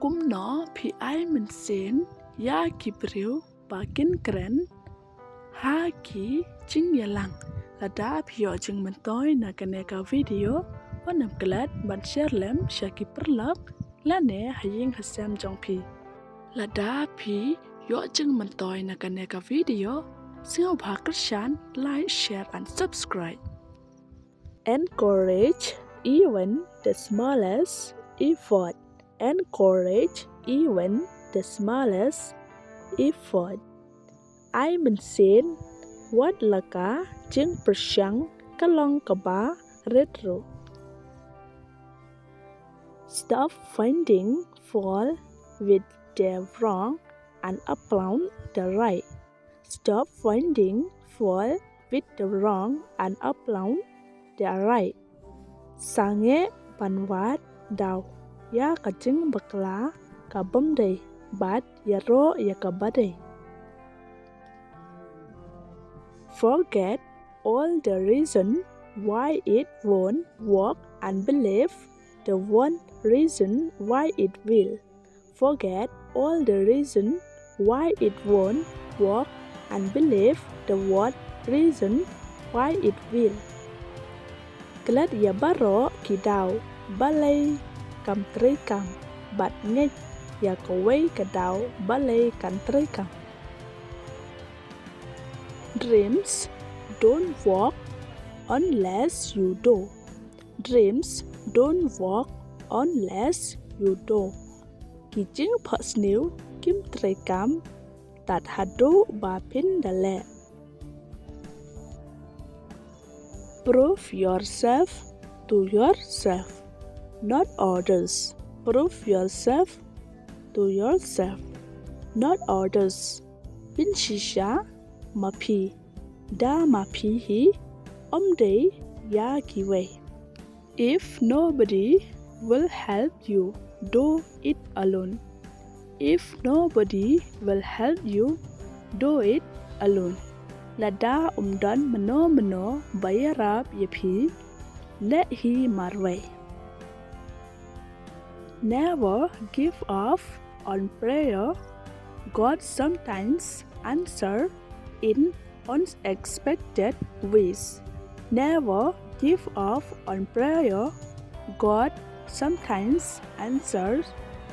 Cúm nó thì ai mình xến ya kỳ biểu bà kinh kren ha kỳ chính nhà lăng là đã biểu chừng mình tối na cái này cái video và nằm glad bạn share lem shaki perlak là nè haying hasam trong pi là đã pi yo chừng mình tối na cái này cái video xin bà các bạn like share and subscribe. Encourage even the smallest effort. Encourage even the smallest effort. Ai mình xin what là cả chứng persang kalong ka ba retro. Stop finding fault with the wrong and upload the right. Stop finding fault with the wrong and upload the right. Sange panwat daw ya ka chứng bakla ka bamday bat ya ro ya ka baday. Forget all the reason why it won't work and believe the one reason why it will. Forget all the reason why it won't work and believe the one reason why it will. Kelat ya baro ki daw balay kam tri kam bat ngej ya kaway ka daw balay kan tri kam. Dreams don't work unless you do. Dreams don't work unless you do. Ki chứng phật níu kim tri kam tat hadu ba pin dale. Prove yourself to yourself, not others. Prove yourself to yourself, not others. Pin shisha mapi da mapi hi omday ya kiwe. If nobody will help you, do it alone. If nobody will help you, do it alone. Là da don mano bayarab yapi let he marway. Never give up on prayer. God sometimes answers in unexpected ways. Never give up on prayer. God sometimes answers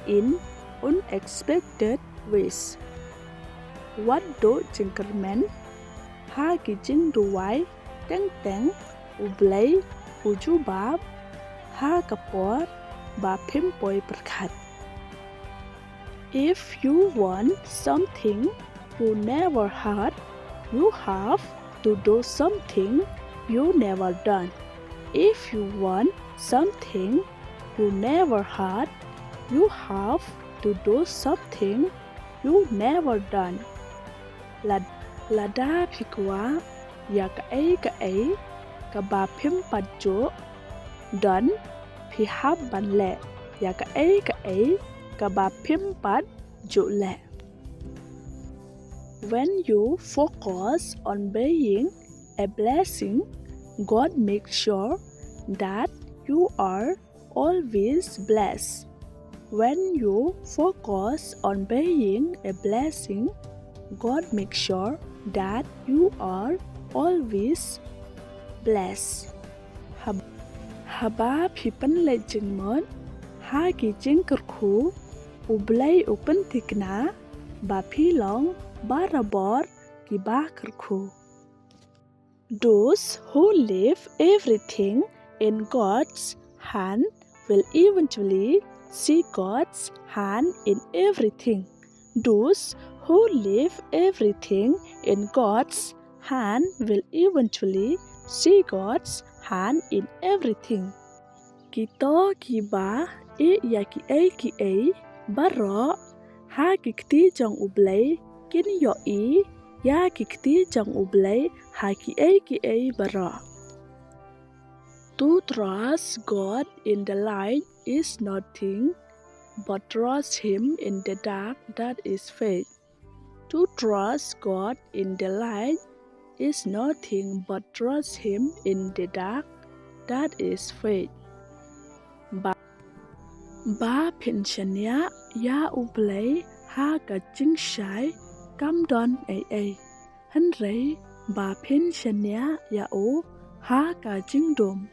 in unexpected ways. What do jinkerman? Ha ki jing duwai teng teng ublay ujubab ha kapor ba pimpoy perkat. If you want something you never had, you have to do something you never done. If you want something you never had, you have to do something you never done. Là da phikwa ya ka ấy ka ba phim pat chỗ đón phi hab ban lệ ya ka ấy ka ba phim pat chỗ lệ. When you focus on being a blessing, God makes sure that you are always blessed. When you focus on being a blessing, God makes sure that you are always blessed. Haba pipan le jing mon ha ki jing kerku ublay upen tikna ba pilong barabor ki ba kerku. Those who leave everything in God's hand will eventually see God's hand in everything. Those who leave everything in God's hand will eventually see God's hand in everything. Kito ki ba ya ki ấy baro ha ki kti trong ublay kin yo ya ki kti trong ublay ha ki ấy baro. To trust God in the light is nothing, but trust Him in the dark, that is faith. To trust God in the light is nothing but trust Him in the dark, that is faith. Ba pensinya ya u play ha ka ching shai cam don ai hắn rấy bà pin shania ya u ha ka ching dom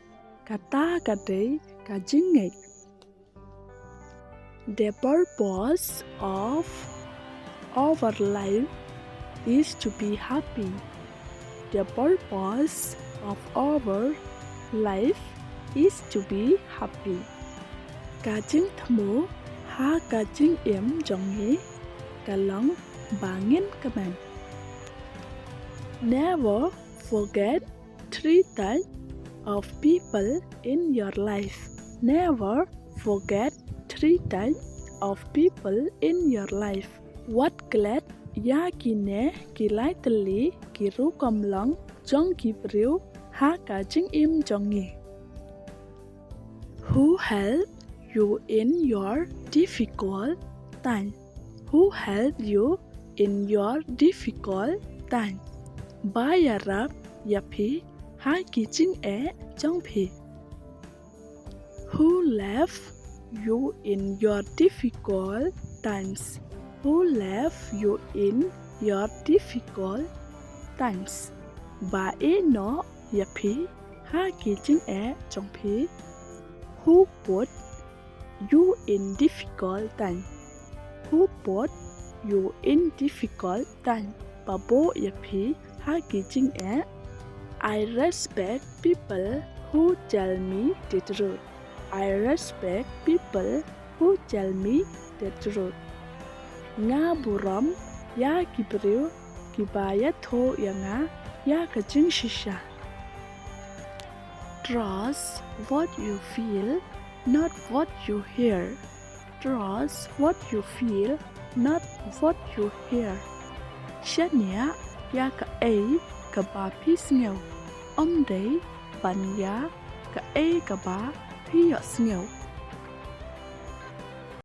ka ta ka de ka ching ngek. The purpose of our life is to be happy. The purpose of our life is to be happy. Cả chứng thmu ha cả chứng yếm trong nhé cả lòng bà nghiên các bạn. Never forget 3 types of people in your life. Never forget 3 types of people in your life. What glad ya kine kilai tali kiru komlang trong kipriu ha cả chứng im trong nhé. Who helped you in your difficult time? Who helped you in your difficult time? Ba rap ya phi ha ki ching e trong phi. Who left you in your difficult times? Who left you in your difficult times? Ba e no ya phi ha ki ching e trong phi. Who put you in difficult time? Who put you in difficult time? Bà bố ya phi ha ki ching e. I respect people who tell me the truth. I respect people who tell me the truth. Nga buram ya kibriu kibaya tho ya nga ya ka ching shisha. Trust what you feel, not what you hear. Trust what you feel, not what you hear. Shania ya ka ai ka ba phi sneo. Om đấy bạn ya ka ai ka ba phi ya sneo.